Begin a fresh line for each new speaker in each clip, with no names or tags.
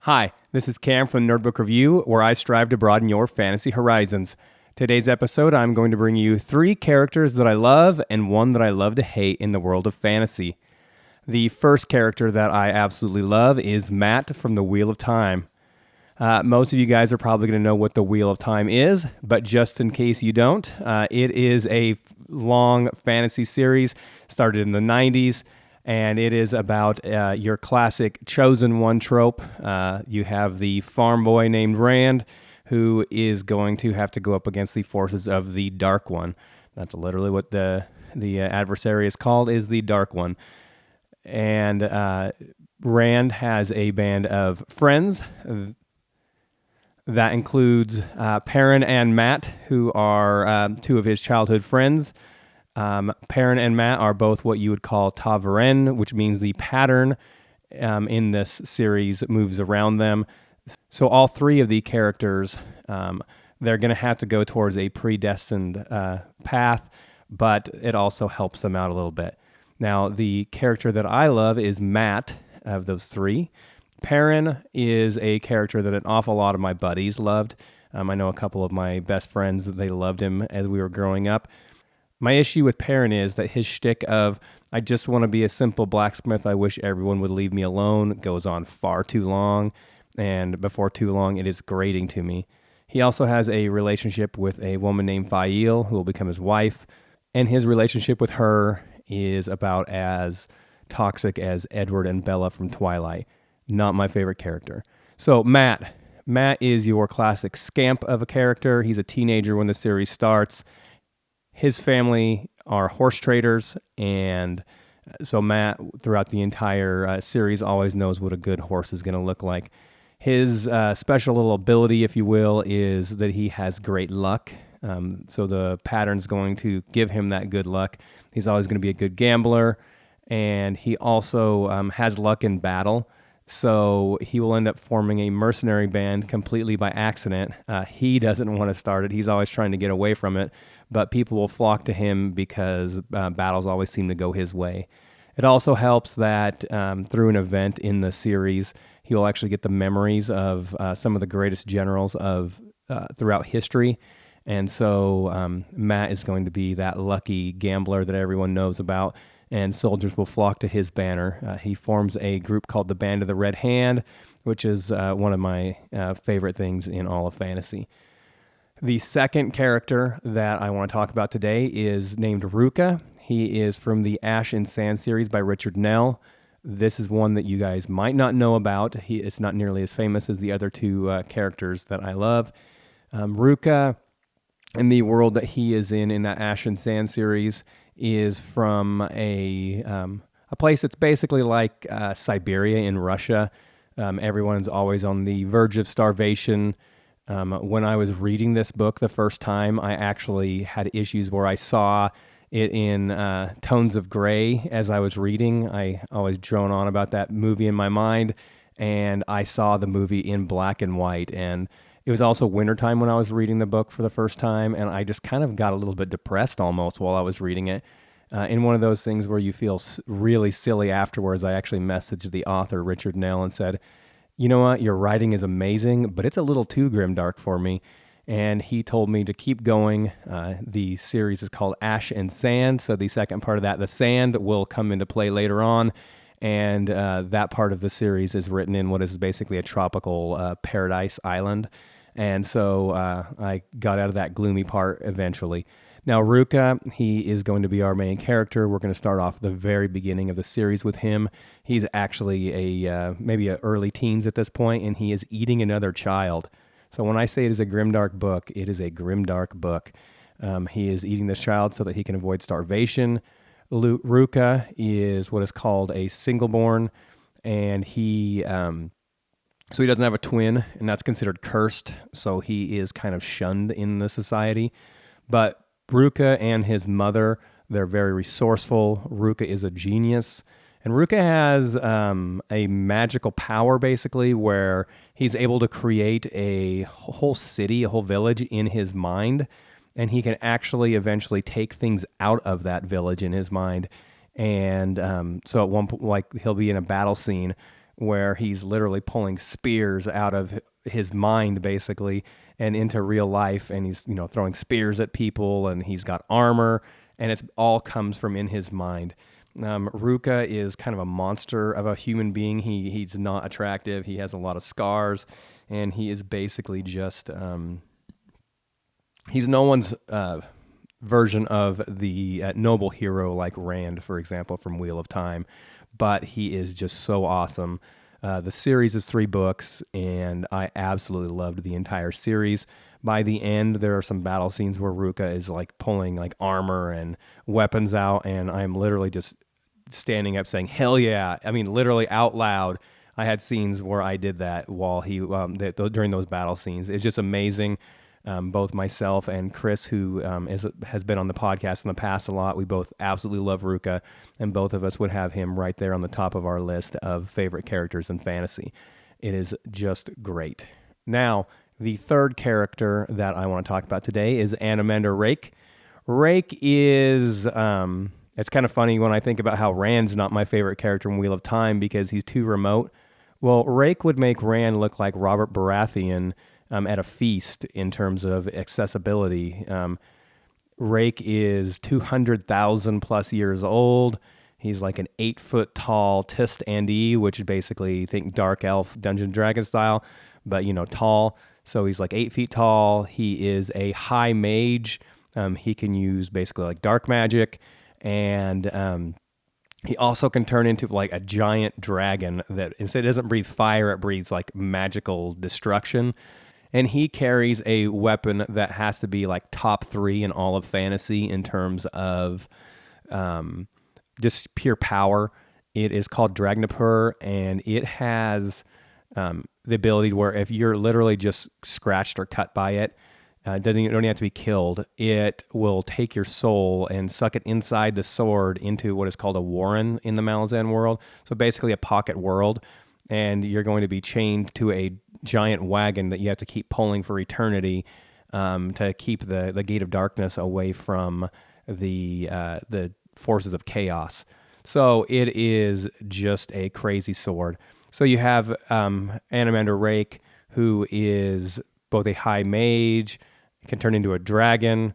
Hi, this is Cam from Nerdbook Review, where I strive to broaden your fantasy horizons. Today's episode, I'm going to bring you 3 characters that I love and one that I love to hate in the world of fantasy. The first character that I absolutely love is Matt from the Wheel of Time. Most of you guys are probably going to know what the Wheel of Time is, but just in case you don't, it is a long fantasy series, started in the 90s, and it is about your classic chosen one trope. You have the farm boy named Rand, who is going to have to go up against the forces of the Dark One. That's literally what the adversary is called, is the Dark One. And Rand has a band of friends. That includes Perrin and Matt, who are 2 of his childhood friends. Perrin and Matt are both what you would call ta'veren, which means the pattern in this series moves around them. So all 3 of the characters, they're going to have to go towards a predestined path, but it also helps them out a little bit. Now, the character that I love is Matt of those 3. Perrin is a character that an awful lot of my buddies loved. I know a couple of my best friends that they loved him as we were growing up. My issue with Perrin is that his shtick of, I just want to be a simple blacksmith, I wish everyone would leave me alone, goes on far too long, and before too long, it is grating to me. He also has a relationship with a woman named Faile, who will become his wife, and his relationship with her is about as toxic as Edward and Bella from Twilight. Not my favorite character. So Matt is your classic scamp of a character. He's a teenager when the series starts. His family are horse traders, and so Matt, throughout the entire series, always knows what a good horse is going to look like. His special little ability, if you will, is that he has great luck. So the pattern's going to give him that good luck. He's always going to be a good gambler, and he also has luck in battle. So he will end up forming a mercenary band completely by accident. He doesn't want to start it. He's always trying to get away from it, but people will flock to him because battles always seem to go his way. It also helps that through an event in the series, he will actually get the memories of some of the greatest generals of throughout history. And so Matt is going to be that lucky gambler that everyone knows about, and soldiers will flock to his banner. He forms a group called the Band of the Red Hand, which is one of my favorite things in all of fantasy. The second character that I want to talk about today is named Ruka. He is from the Ash and Sand series by Richard Nell. This is one that you guys might not know about. It's not nearly as famous as the other 2 characters that I love. Ruka, in the world that he is in that Ash and Sand series, is from a place that's basically like Siberia in Russia. Everyone's always on the verge of starvation. When I was reading this book the first time, I actually had issues where I saw it in tones of gray as I was reading. I always drone on about that movie in my mind, and I saw the movie in black and white. And it was also wintertime when I was reading the book for the first time, and I just kind of got a little bit depressed almost while I was reading it. In one of those things where you feel really silly afterwards, I actually messaged the author, Richard Nell, and said, you know what, your writing is amazing, but it's a little too grimdark for me. And he told me to keep going. The series is called Ash and Sand, so the second part of that, the sand, will come into play later on. And that part of the series is written in what is basically a tropical paradise island. And so I got out of that gloomy part eventually. Now, Ruka, he is going to be our main character. We're going to start off the very beginning of the series with him. He's actually maybe a early teens at this point, and he is eating another child. So when I say it is a grimdark book, it is a grimdark book. He is eating this child so that he can avoid starvation. Ruka is what is called a singleborn, and so he doesn't have a twin, and that's considered cursed, so he is kind of shunned in the society. But Ruka and his mother, they're very resourceful. Ruka is a genius, and Ruka has a magical power, basically, where he's able to create a whole city, a whole village in his mind, and he can actually eventually take things out of that village in his mind. And so at one point, like, he'll be in a battle scene where he's literally pulling spears out of his mind basically and into real life, and he's throwing spears at people, and he's got armor, and it's all comes from in his mind. Ruka is kind of a monster of a human being. He's not attractive. He has a lot of scars, and he is basically just he's no one's version of the noble hero like Rand, for example, from Wheel of Time, but he is just so awesome. The series is 3 books, and I absolutely loved the entire series. By the end, there are some battle scenes where Ruka is like pulling like armor and weapons out, and I'm literally just standing up saying, "Hell yeah!" I mean, literally out loud. I had scenes where I did that while during those battle scenes. It's just amazing. Both myself and Chris, who has been on the podcast in the past a lot, we both absolutely love Ruka, and both of us would have him right there on the top of our list of favorite characters in fantasy. It is just great. Now, the third character that I want to talk about today is Anomander Rake. Rake is, it's kind of funny when I think about how Rand's not my favorite character in Wheel of Time because he's too remote. Well, Rake would make Rand look like Robert Baratheon at a feast in terms of accessibility. Rake is 200,000 plus years old. He's like an 8-foot tall Tist Andi, which is basically, think Dark Elf, Dungeon Dragon style, but tall. So he's like 8 feet tall. He is a high mage. He can use basically like dark magic, and he also can turn into like a giant dragon that instead doesn't breathe fire, it breathes like magical destruction. And he carries a weapon that has to be like top 3 in all of fantasy in terms of just pure power. It is called Dragnapur, and it has the ability where if you're literally just scratched or cut by it, you don't even have to be killed. It will take your soul and suck it inside the sword into what is called a warren in the Malazan world. So basically a pocket world, and you're going to be chained to a giant wagon that you have to keep pulling for eternity to keep the Gate of Darkness away from the forces of chaos. So it is just a crazy sword. So you have Anomander Rake, who is both a high mage, can turn into a dragon,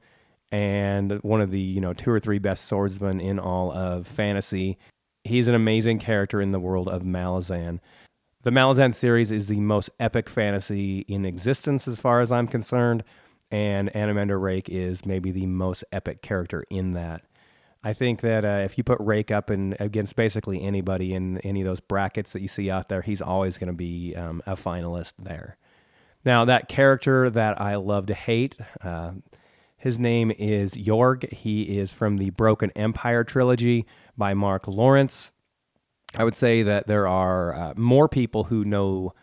and one of the 2 or 3 best swordsmen in all of fantasy. He's an amazing character in the world of Malazan. The Malazan series is the most epic fantasy in existence as far as I'm concerned, and Anomander Rake is maybe the most epic character in that. I think that if you put Rake up against basically anybody in any of those brackets that you see out there, he's always going to be a finalist there. Now, that character that I love to hate, his name is Yorg. He is from the Broken Empire trilogy by Mark Lawrence. I would say that there are more people who know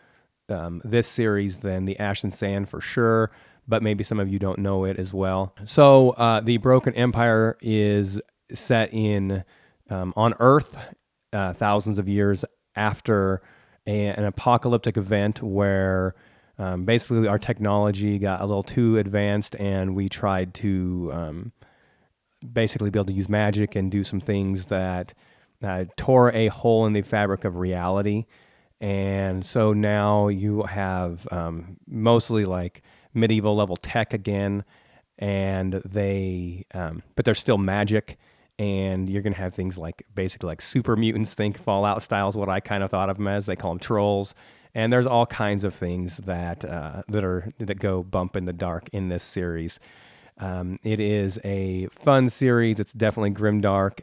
this series than the Ashen Sand for sure, but maybe some of you don't know it as well. So the Broken Empire is set in on Earth thousands of years after an apocalyptic event where basically our technology got a little too advanced, and we tried to basically be able to use magic and do some things that tore a hole in the fabric of reality. And so now you have mostly like medieval level tech again, and but they're still magic. And you're going to have things like basically like super mutants, think Fallout styles, what I kind of thought of them as. They call them trolls. And there's all kinds of things that go bump in the dark in this series. It is a fun series. It's definitely grimdark,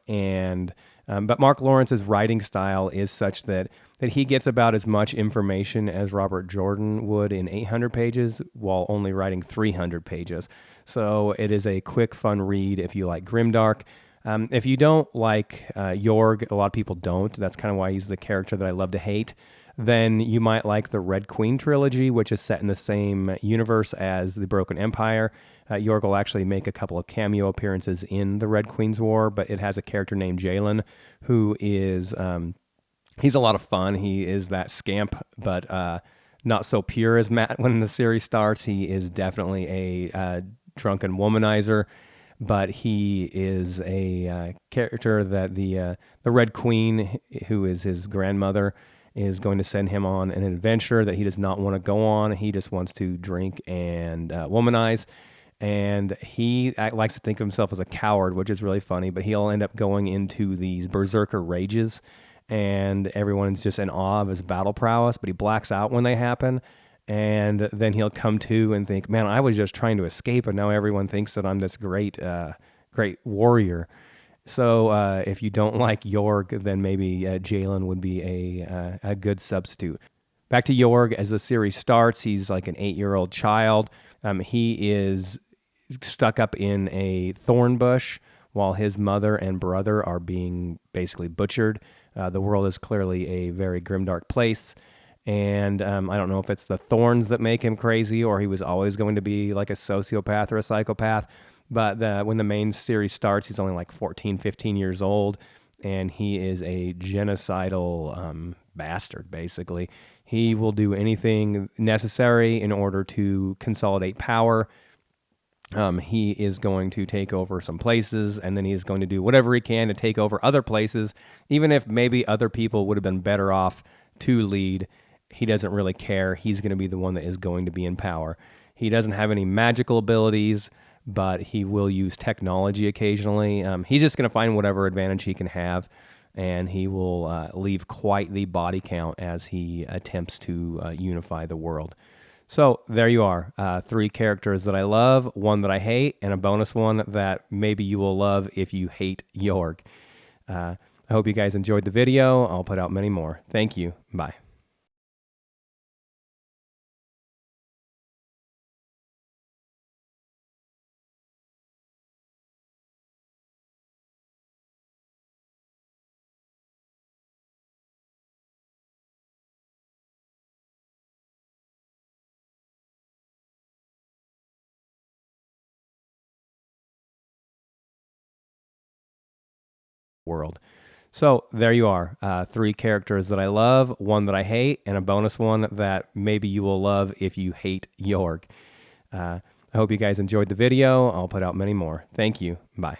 but Mark Lawrence's writing style is such that he gets about as much information as Robert Jordan would in 800 pages while only writing 300 pages. So it is a quick, fun read if you like grimdark. If you don't like Yorg, a lot of people don't. That's kind of why he's the character that I love to hate. Then you might like the Red Queen trilogy, which is set in the same universe as the Broken Empire. Yorg will actually make a couple of cameo appearances in the Red Queen's War, but it has a character named Jalen who is, he's a lot of fun. He is that scamp, but not so pure as Matt when the series starts. He is definitely a drunken womanizer, but he is a character that the Red Queen, who is his grandmother, is going to send him on an adventure that he does not want to go on. He just wants to drink and womanize. And he likes to think of himself as a coward, which is really funny, but he'll end up going into these berserker rages, and everyone's just in awe of his battle prowess, but he blacks out when they happen. And then he'll come to and think, man, I was just trying to escape, and now everyone thinks that I'm this great warrior. So if you don't like Jorg, then maybe Jalen would be a good substitute. Back to Jorg, as the series starts, he's like an 8-year-old child. He is stuck up in a thorn bush while his mother and brother are being basically butchered. The world is clearly a very grimdark place. And I don't know if it's the thorns that make him crazy or he was always going to be like a sociopath or a psychopath. But when the main series starts, he's only like 14, 15 years old, and he is a genocidal bastard, basically. He will do anything necessary in order to consolidate power. He is going to take over some places, and then he's going to do whatever he can to take over other places, even if maybe other people would have been better off to lead. He doesn't really care. He's going to be the one that is going to be in power. He doesn't have any magical abilities, but he will use technology occasionally. He's just going to find whatever advantage he can have, and he will leave quite the body count as he attempts to unify the world. So there you are, 3 characters that I love, 1 that I hate, and a bonus one that maybe you will love if you hate Jorg. I hope you guys enjoyed the video. I'll put out many more. Thank you. Bye. World. So there you are, 3 characters that I love, 1 that I hate, and a bonus one that maybe you will love if you hate Jorg. I hope you guys enjoyed the video. I'll put out many more. Thank you. Bye.